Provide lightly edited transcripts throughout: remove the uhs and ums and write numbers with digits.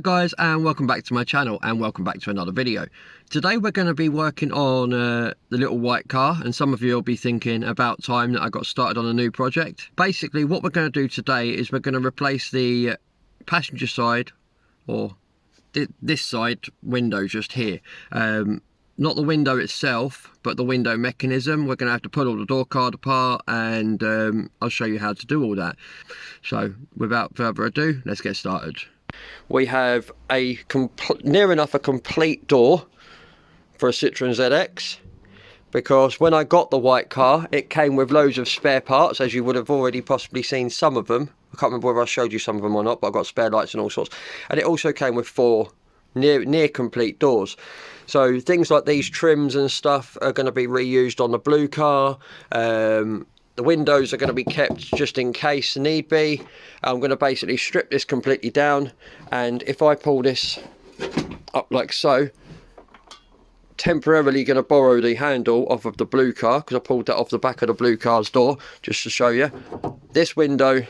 Hello guys, and welcome back to my channel, and welcome back to another video. Today we're going to be working on the little white car, and some of you will be thinking about time that I got started on a new project. Basically what we're going to do today is we're going to replace the passenger side, or this side window just here. Not the window itself, but the window mechanism. We're going to have to pull all the door card apart, and I'll show you how to do all that. So without further ado, let's get started. We have a near enough a complete door for a Citroen ZX, because when I got the white car it came with loads of spare parts, as you would have already possibly seen some of them. I can't remember whether I showed you some of them or not, but I've got spare lights and all sorts. And it also came with 4 near complete doors. So things like these trims and stuff are going to be reused on the blue car. The windows are going to be kept just in case need be. I'm going to basically strip this completely down, and if I pull this up like so, temporarily going to borrow the handle off of the blue car, because I pulled that off the back of the blue car's door just to show you. This window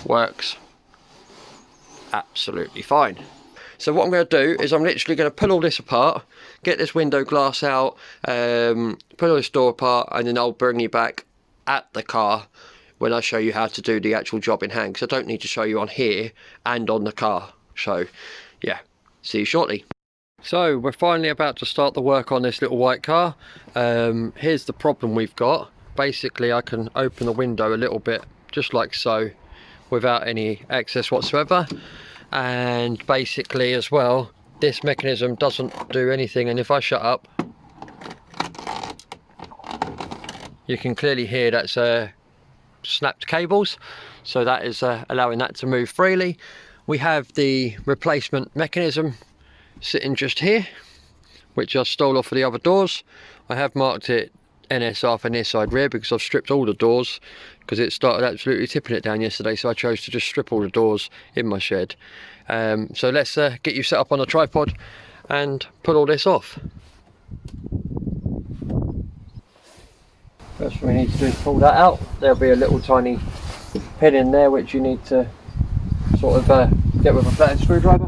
works absolutely fine. So what I'm going to do is I'm literally going to pull all this apart, get this window glass out, pull all this door apart, and then I'll bring you back at the car when I show you how to do the actual job in hand, because I don't need to show you on here and on the car. So yeah, see you shortly. So we're finally about to start the work on this little white car. Here's the problem we've got. Basically I can open the window a little bit just like so without any access whatsoever. And basically as well, this mechanism doesn't do anything, and if I shut up you can clearly hear that's snapped cables, so that is allowing that to move freely. We have the replacement mechanism sitting just here, which I stole off of the other doors. I have marked it NSR for near side rear because I've stripped all the doors, because it started absolutely tipping it down yesterday, so I chose to just strip all the doors in my shed. So let's get you set up on a tripod and pull all this off. First thing we need to do is pull that out. There'll be a little tiny pin in there which you need to sort of get with a flathead screwdriver.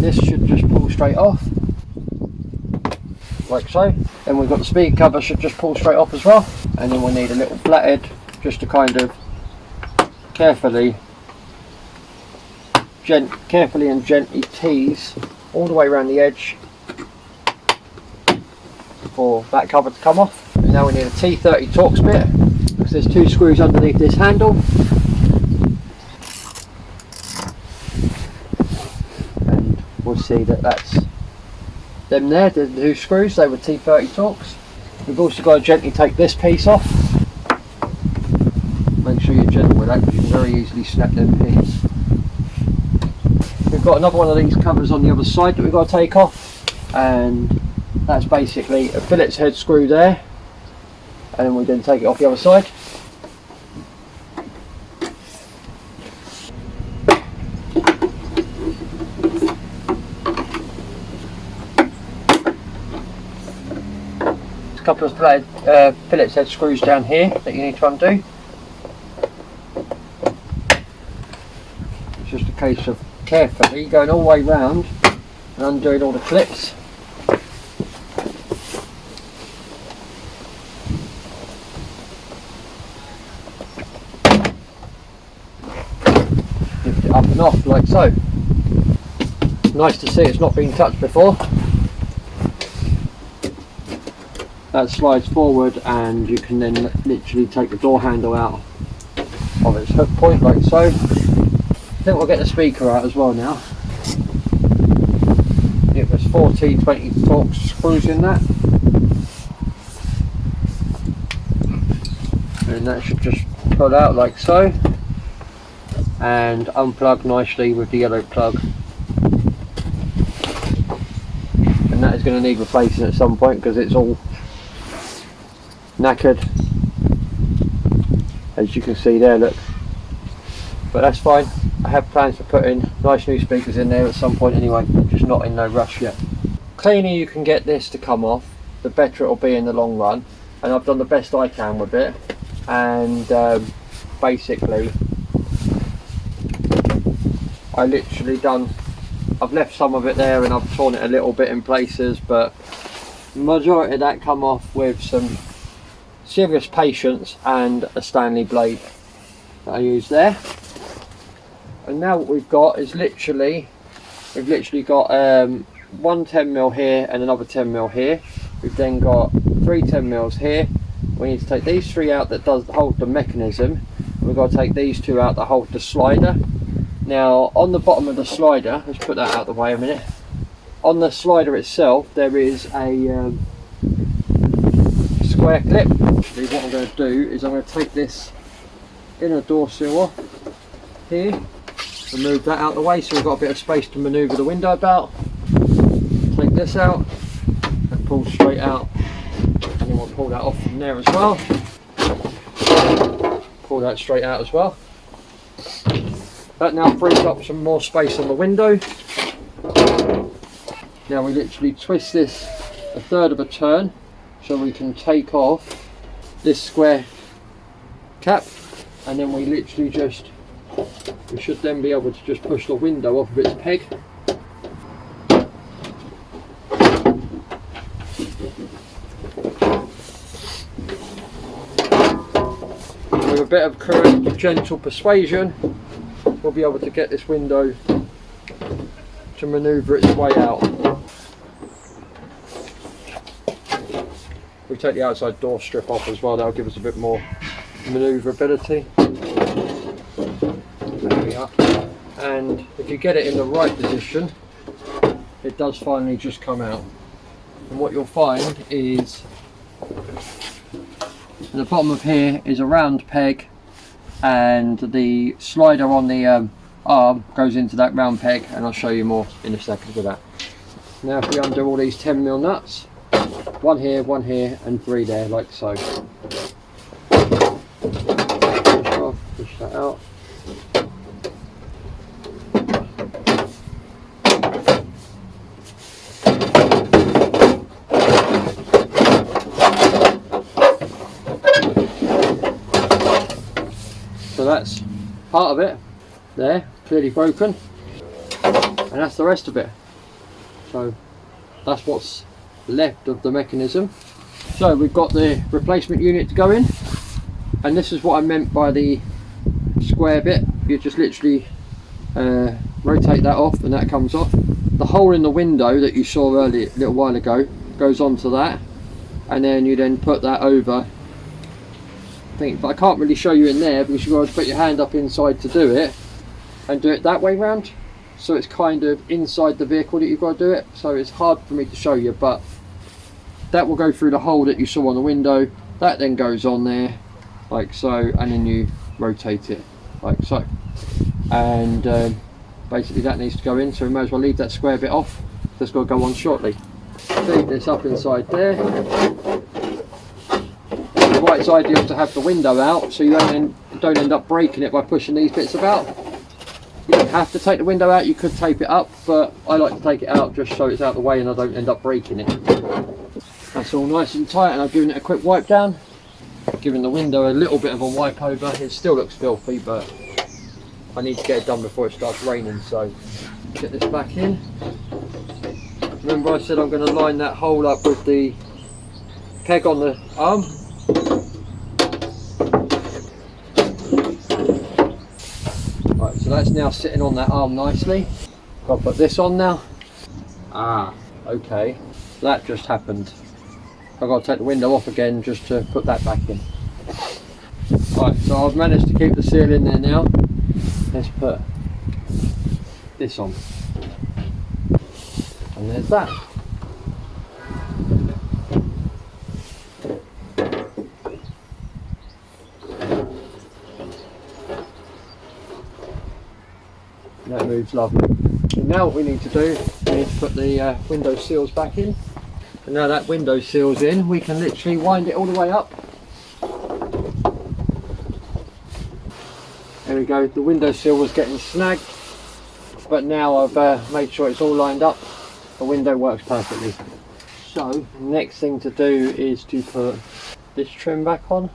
This should just pull straight off like so. Then we've got the speed cover, should just pull straight off as well. And then we'll need a little flathead just to kind of carefully and gently tease all the way around the edge for that cover to come off. And now we need a T30 Torx bit, because there's 2 screws underneath this handle. And we'll see that that's them there, the 2 screws, they were T30 Torx. We've also got to gently take this piece off. Make sure you're gentle with that, because you can very easily snap them pins. We've got another one of these covers on the other side that we've got to take off, and that's basically a Phillips head screw there, and then we then take it off the other side. There's a couple of Phillips head screws down here that you need to undo. It's just a case of carefully going all the way round and undoing all the clips. Lift it up and off like so. Nice to see it's not been touched before. That slides forward, and you can then literally take the door handle out of its hook point like so. I think we'll get the speaker out as well now. It was 4 T20 Torx screws in that, and that should just pull out like so and unplug nicely with the yellow plug. And that is going to need replacing at some point, because it's all knackered, as you can see there, look. But that's fine. I have plans for putting nice new speakers in there at some point anyway, just not in no rush yet. Cleaner you can get this to come off, the better it'll be in the long run, and I've done the best I can with it. And basically I've left some of it there and I've torn it a little bit in places, but majority of that come off with some serious patience and a Stanley blade that I use there. And now what we've got is we've literally got one 10mm here and another 10mm here. We've then got three 10mm here. We need to take these three out that does hold the mechanism. We've got to take these two out that hold the slider. Now on the bottom of the slider, let's put that out of the way a minute. On the slider itself there is a square clip. Actually, what I'm going to do is I'm going to take this inner door sill off here and move that out of the way so we've got a bit of space to manoeuvre the window about. Take this out and pull straight out, and then we'll pull that off from there as well. Pull that straight out as well. That now frees up some more space on the window. Now we literally twist this a third of a turn so we can take off this square cap, and then we literally we should then be able to just push the window off of its peg. With a bit of correct, gentle persuasion, we'll be able to get this window to manoeuvre its way out. We take the outside door strip off as well, that'll give us a bit more manoeuvrability. There we are. And if you get it in the right position, it does finally just come out. And what you'll find is at the bottom of here is a round peg, and the slider on the arm goes into that round peg, and I'll show you more in a second with that. Now if we undo all these 10mm nuts, one here, and three there, like so. Push off, push that out. So that's part of it there, clearly broken, and that's the rest of it. So that's what's left of the mechanism. So we've got the replacement unit to go in, and this is what I meant by the square bit. You just literally rotate that off and that comes off. The hole in the window that you saw earlier a little while ago goes onto that, and then you then put that over. But I can't really show you in there because you've got to put your hand up inside to do it, and do it that way round, so it's kind of inside the vehicle that you've got to do it. So it's hard for me to show you, but that will go through the hole that you saw on the window. That then goes on there like so, and then you rotate it like so, and basically that needs to go in, so we may as well leave that square bit off. That's got to go on shortly. Feed this up inside there. It's ideal to have the window out so you don't end up breaking it by pushing these bits about. You don't have to take the window out, you could tape it up, but I like to take it out just so it's out of the way and I don't end up breaking it. That's all nice and tight, and I've given it a quick wipe down, giving the window a little bit of a wipe over. It still looks filthy, but I need to get it done before it starts raining, so get this back in. Remember I said I'm going to line that hole up with the peg on the arm. Right, so that's now sitting on that arm nicely. I'll put this on now. Ah, okay, that just happened. I've got to take the window off again just to put that back in. Right, so I've managed to keep the seal in there now. Let's put this on. And there's that. That moves lovely. And now what we need to do, we need to put the window seals back in. And now that window seal's in, we can literally wind it all the way up. There we go, the window seal was getting snagged, but now I've made sure it's all lined up. The window works perfectly. So, next thing to do is to put this trim back on.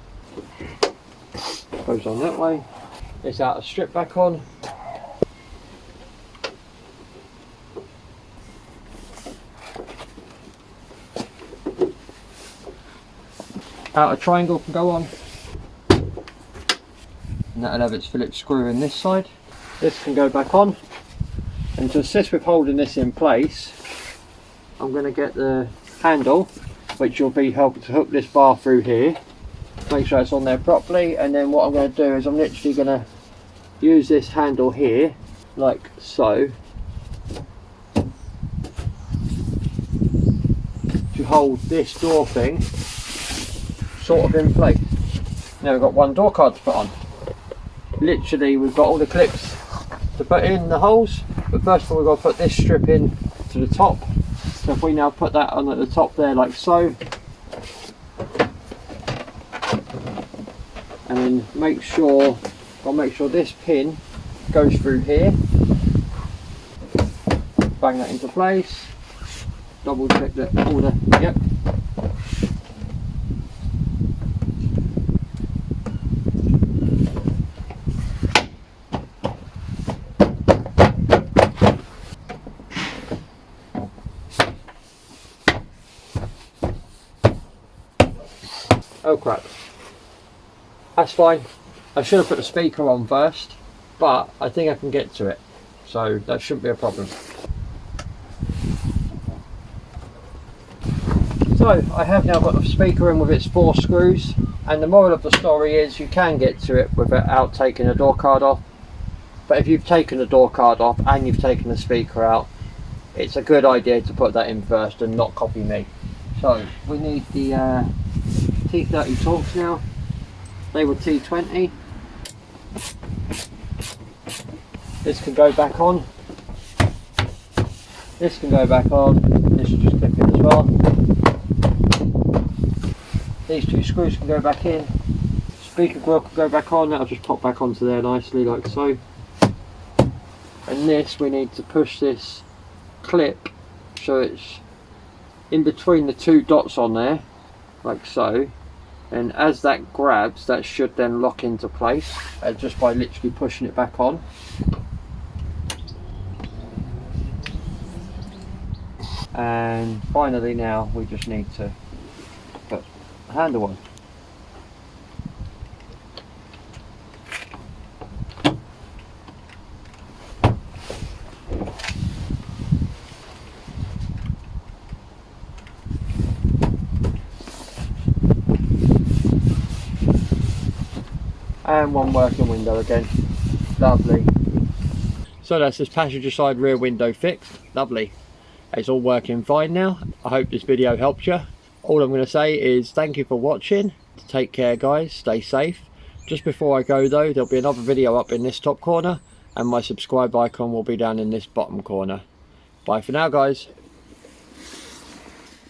Goes on that way. This outer strip back on. outer triangle can go on, and that'll have its Phillips screw in this side. This can go back on, and to assist with holding this in place, I'm going to get the handle, which will be helping to hook this bar through here, make sure it's on there properly. And then what I'm going to do is I'm literally going to use this handle here like so to hold this door thing sort of in place. Now we've got one door card to put on. Literally we've got all the clips to put in the holes, but first of all we've got to put this strip in to the top. So if we now put that on at the top there like so, and then I'll make sure this pin goes through here, bang that into place, double check that all the, yep. Oh crap, that's fine. I should have put the speaker on first, but I think I can get to it, so that shouldn't be a problem. So I have now got the speaker in with its 4 screws, and the moral of the story is you can get to it without taking the door card off, but if you've taken the door card off and you've taken the speaker out, it's a good idea to put that in first and not copy me. So we need the T30 Torx now. They were T20. This can go back on. This can go back on. This will just clip in as well. These 2 screws can go back in. Speaker grill can go back on. That'll just pop back onto there nicely like so. And this, we need to push this clip so it's in between the 2 dots on there like so, and as that grabs, that should then lock into place just by literally pushing it back on. And finally now we just need to put the handle on. And one working window again. Lovely. So that's this passenger side rear window fixed. Lovely. It's all working fine now. I hope this video helped you. All I'm going to say is thank you for watching. Take care guys, stay safe. Just before I go though, there'll be another video up in this top corner, and my subscribe icon will be down in this bottom corner. Bye for now guys.